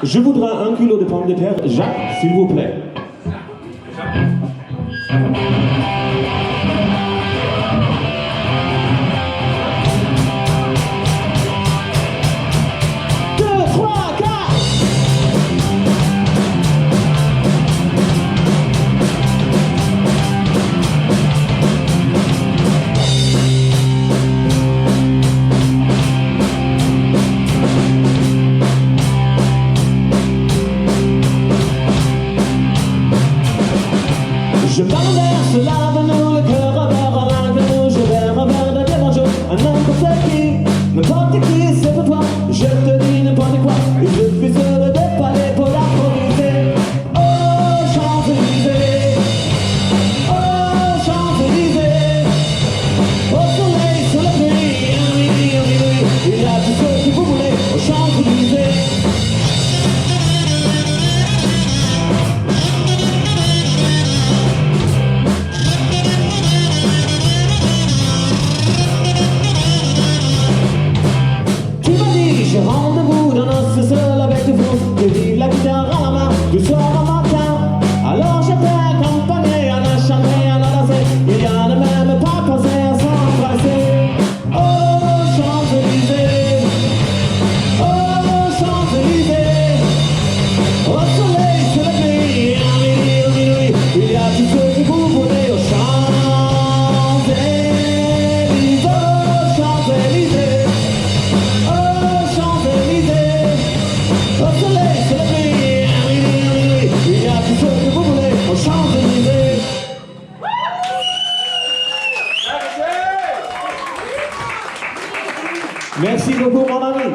Je voudrais 1 kilo de pommes de terre. Jacques, s'il vous plaît. Je traverse l'avenue, le cœur à l'inconnu. Je vais un verre de dire bonjour à n'importe qui, c'est pour toi. Je te dis n'importe quoi, et je suis seul de palais pour l'improviser. Oh, Champs-Élysées, oh, Champs-Élysées, au soleil, sur la pluie, à minuit, il y a tout ce que vous voulez aux Champs-Élysées. J'ai rendez-vous dans notre seul avec vous. Je vis la guitare à la main du soir au matin. Alors je t'ai accompagné à la chanter, à la danser. Il y a ne même pas pensé à s'embrasser. Oh, Champs-Élysées, oh, Champs-Élysées, au soleil, sur la pluie, à minuit, il y a tout ce que vous voulez aux Champs-Élysées, oh, Champs-Élysées. Au soleil, c'est la pluie, à minuit, il y a tout ce que vous voulez aux Champs-Élysées. Merci beaucoup, mon ami.